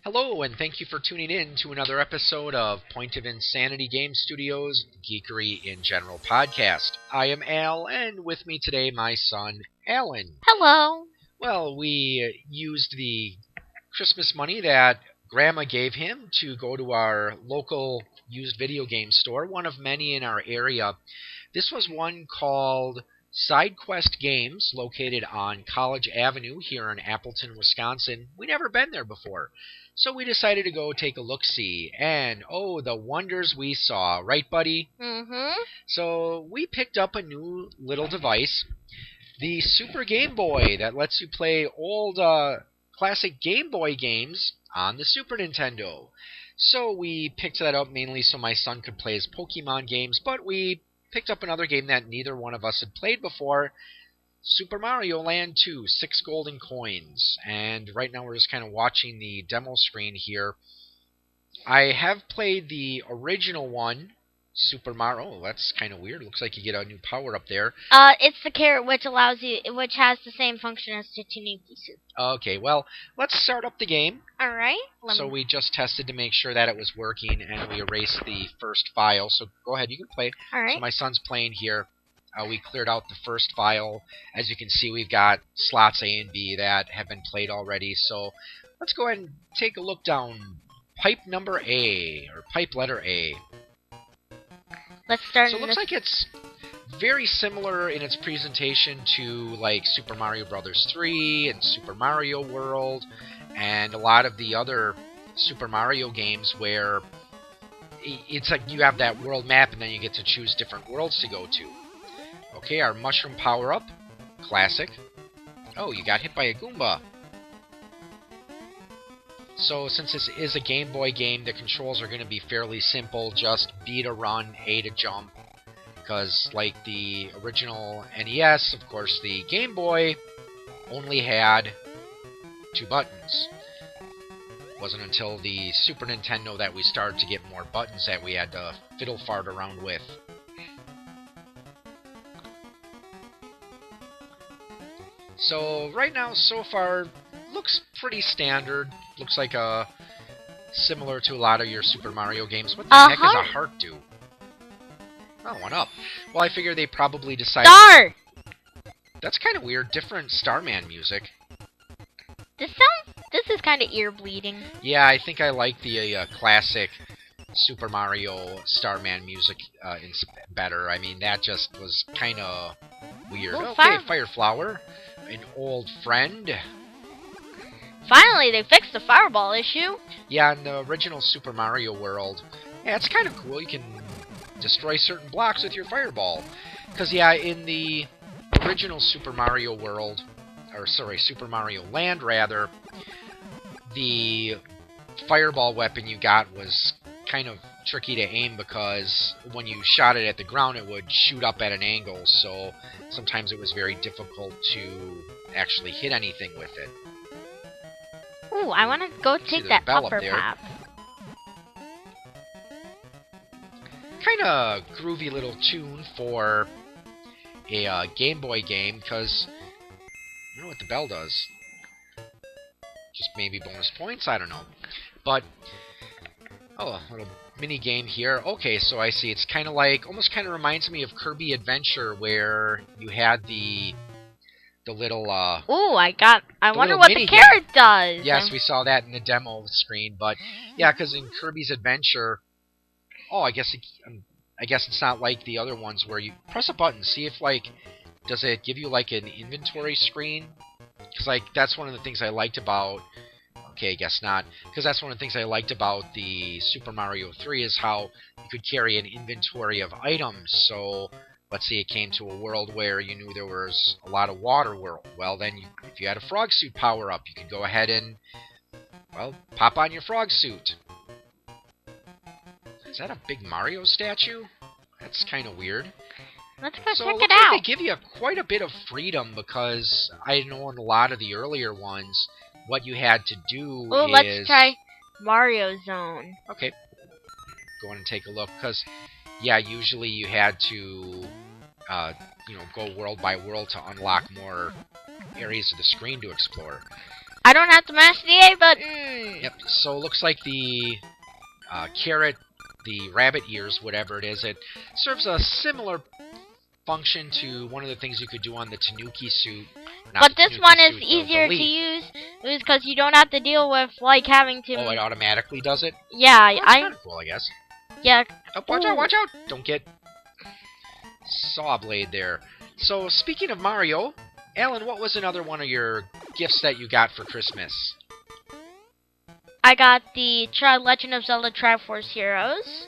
Hello, and thank you for tuning in to another episode of Point of Insanity Game Studios Geekery in General podcast. I am Al, and with me today, my son, Alan. Hello. Well, we used the Christmas money that Grandma gave him to go to our local used video game store, one of many in our area. This was one called Side Quest Games, located on College Avenue here in Appleton, Wisconsin. We never been there before. So we decided to go take a look-see, and oh, the wonders we saw, right, buddy? Mm-hmm. So we picked up a new little device, the Super Game Boy, that lets you play old classic Game Boy games on the Super Nintendo. So we picked that up mainly so my son could play his Pokemon games, but we picked up another game that neither one of us had played before, Super Mario Land 2, 6 golden coins. And right now we're just kind of watching the demo screen here. I have played the original one, Super Mario. Oh, that's kind of weird. Looks like you get a new power up there. It's the carrot which has the same function as the Tanuki suit. Okay, well, let's start up the game. Alright. So we just tested to make sure that it was working, and we erased the first file. So go ahead, you can play. Alright. So my son's playing here. We cleared out the first file. As you can see, we've got slots A and B that have been played already. So let's go ahead and take a look down pipe number A, or pipe letter A. Let's start. So it looks like it's very similar in its presentation to like Super Mario Bros. 3 and Super Mario World and a lot of the other Super Mario games where it's like you have that world map and then you get to choose different worlds to go to. Okay, our mushroom power-up. Classic. Oh, you got hit by a Goomba. So, since this is a Game Boy game, the controls are going to be fairly simple. Just B to run, A to jump. Because, like the original NES, of course, the Game Boy only had 2 buttons. It wasn't until the Super Nintendo that we started to get more buttons that we had to fiddle fart around with. So right now, so far, looks pretty standard. Looks like similar to a lot of your Super Mario games. What the heck does a heart do? Oh, one up. Well, I figure they probably decided... Star! That's kind of weird. Different Starman music. This is kind of ear-bleeding. Yeah, I think I like the classic Super Mario Starman music better. I mean, that just was kind of weird. Ooh, okay, Fire Flower. An old friend. Finally, they fixed the fireball issue. Yeah, in the original Super Mario World, yeah, it's kind of cool. You can destroy certain blocks with your fireball. Because, yeah, in the original Super Mario World, or sorry, Super Mario Land, rather, the fireball weapon you got was kind of tricky to aim because when you shot it at the ground it would shoot up at an angle, so sometimes it was very difficult to actually hit anything with it. Ooh, I want to go take that upper pop. Kind of groovy little tune for a Game Boy game, because I don't know what the bell does. Just maybe bonus points? I don't know. But oh, a little mini game here. Okay, so I see. It's kind of like, almost kind of reminds me of Kirby Adventure, where you had the little. Ooh, I wonder what the carrot does. Yes, we saw that in the demo screen, but yeah, because in Kirby's Adventure, oh, I guess it's not like the other ones where you press a button, see if like, does it give you like an inventory screen? Because like that's one of the things I liked about. Okay, I guess not. Because that's one of the things I liked about the Super Mario 3 is how you could carry an inventory of items. So, let's say it came to a world where you knew there was a lot of water world. Well, then, if you had a frog suit power-up, you could go ahead and, well, pop on your frog suit. Is that a big Mario statue? That's kind of weird. Let's go check it out. They give you quite a bit of freedom because I know in a lot of the earlier ones, what you had to do is... let's try Mario Zone. Okay. Go in and take a look, because, yeah, usually you had to, go world by world to unlock more areas of the screen to explore. I don't have to mash the A button. Yep, so it looks like the carrot, the rabbit ears, whatever it is, it serves a similar function to one of the things you could do on the Tanuki suit. But this one is easier to use because you don't have to deal with like having to. Oh, it automatically does it? Yeah, well, that's kind of cool, I guess. Yeah. Oh, watch out! Watch out! Don't get saw blade there. So speaking of Mario, Alan, what was another one of your gifts that you got for Christmas? I got the Legend of Zelda Triforce Heroes.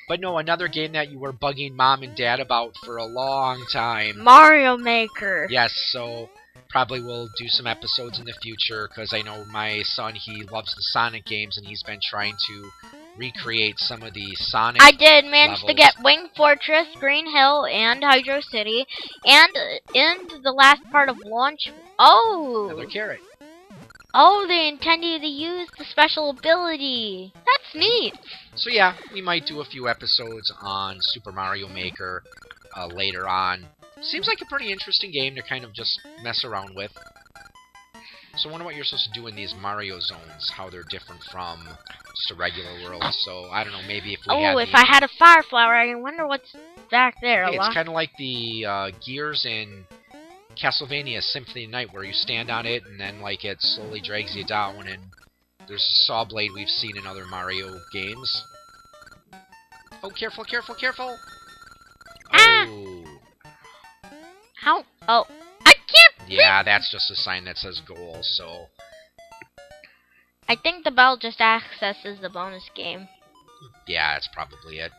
But no, another game that you were bugging Mom and Dad about for a long time. Mario Maker. Yes, so probably we'll do some episodes in the future, because I know my son, he loves the Sonic games, and he's been trying to recreate some of the Sonic I did manage levels. to get Wing Fortress, Green Hill, and Hydro City, and in the last part of launch... Oh! Another carrot. Oh, they intended to use the special ability. That's neat. So yeah, we might do a few episodes on Super Mario Maker later on. Seems like a pretty interesting game to kind of just mess around with. So I wonder what you're supposed to do in these Mario zones, how they're different from just a regular world. So I don't know, maybe if we had if I had a fire flower, I wonder what's back there. Hey, it's kind of like the gears in Castlevania Symphony of the Night, where you stand on it and then like it slowly drags you down, and there's a saw blade we've seen in other Mario games. Oh, careful, careful, careful! Ah! Oh. How? Oh, I can't. Yeah, that's just a sign that says goal. So I think the bell just accesses the bonus game. yeah, that's probably it.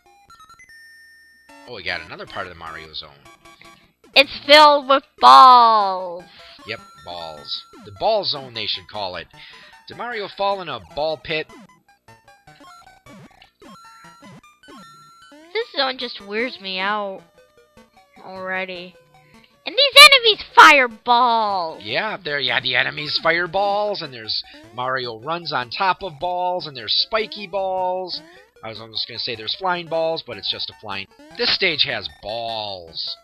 Oh, we got another part of the Mario zone. It's filled with balls. Yep, balls. The ball zone, they should call it. Did Mario fall in a ball pit? This zone just weirds me out already. And these enemies fire balls. Yeah, there you have the enemies fire balls, and there's Mario runs on top of balls, and there's spiky balls. I was almost going to say there's flying balls, but it's just a flying... This stage has balls.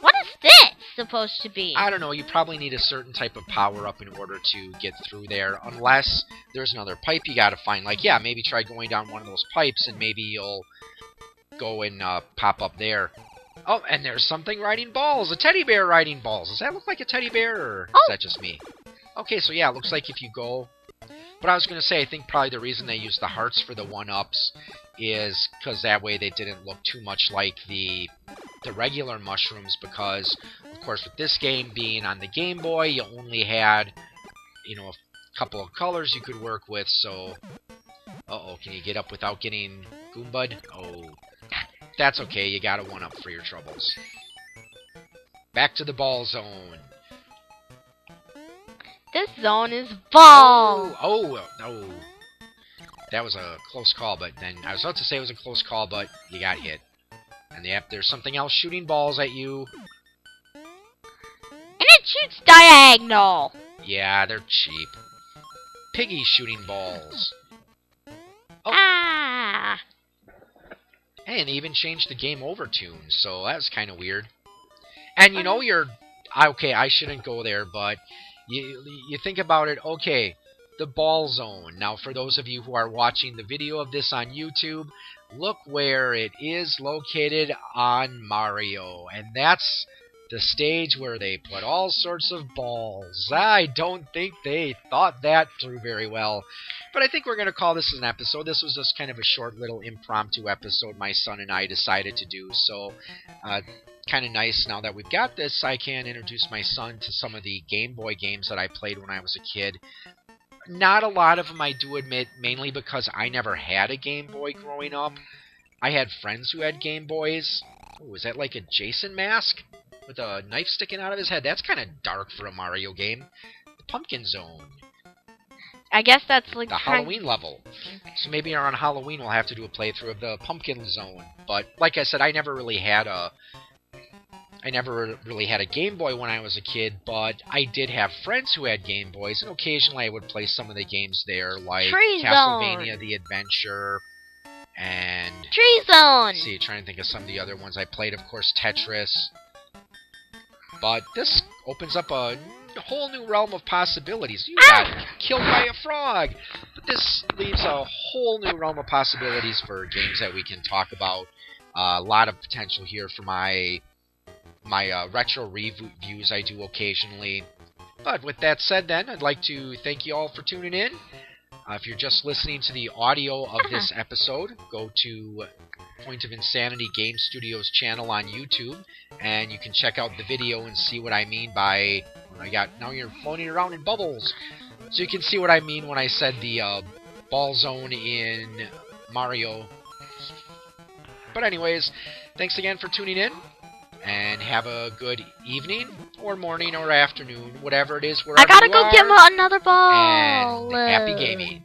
What is this supposed to be? I don't know, you probably need a certain type of power-up in order to get through there, unless there's another pipe you gotta find. Like, yeah, maybe try going down one of those pipes, and maybe you'll go and pop up there. Oh, and there's something riding balls! A teddy bear riding balls! Does that look like a teddy bear, or is that just me? Okay, so yeah, it looks like if you go... But I was gonna say, I think probably the reason they used the hearts for the one-ups is because that way they didn't look too much like the regular mushrooms, because of course with this game being on the Game Boy, you only had, you know, a couple of colors you could work with. So uh-oh, can you get up without getting Goomba'd? Oh, that's okay, you got a one-up for your troubles. Back to the ball zone. This zone is ball. Oh. That was a close call, but then I was about to say it was a close call, but you got hit. And yep, there's something else shooting balls at you. And it shoots diagonal. Yeah, they're cheap. Piggy shooting balls. Oh. Ah. And they even changed the game over tune, so that was kind of weird. And you know, okay, I shouldn't go there, but you think about it, okay, the ball zone. Now, for those of you who are watching the video of this on YouTube, look where it is located on Mario. And that's the stage where they put all sorts of balls. I don't think they thought that through very well. But I think we're going to call this an episode. This was just kind of a short little impromptu episode my son and I decided to do. So, kind of nice now that we've got this, I can introduce my son to some of the Game Boy games that I played when I was a kid. Not a lot of them, I do admit, mainly because I never had a Game Boy growing up. I had friends who had Game Boys. Oh, is that like a Jason mask? With a knife sticking out of his head? That's kind of dark for a Mario game. The Pumpkin Zone. I guess that's like the Halloween level. So maybe on Halloween we'll have to do a playthrough of the Pumpkin Zone. But like I said, I never really had a Game Boy when I was a kid, but I did have friends who had Game Boys, and occasionally I would play some of the games there, like Tree Castlevania Zone. The Adventure, and... Tree Zone! Let's see, trying to think of some of the other ones I played. Of course, Tetris. But this opens up a whole new realm of possibilities. You got killed by a frog! But this leaves a whole new realm of possibilities for games that we can talk about. A lot of potential here for my retro reviews I do occasionally. But with that said then, I'd like to thank you all for tuning in. If you're just listening to the audio of this episode, go to Point of Insanity Game Studios channel on YouTube, and you can check out the video and see what I mean by... now you're floating around in bubbles. So you can see what I mean when I said the ball zone in Mario. But anyways, thanks again for tuning in, and have a good evening, or morning, or afternoon, whatever it is, wherever I gotta you go are, get another ball! and happy gaming.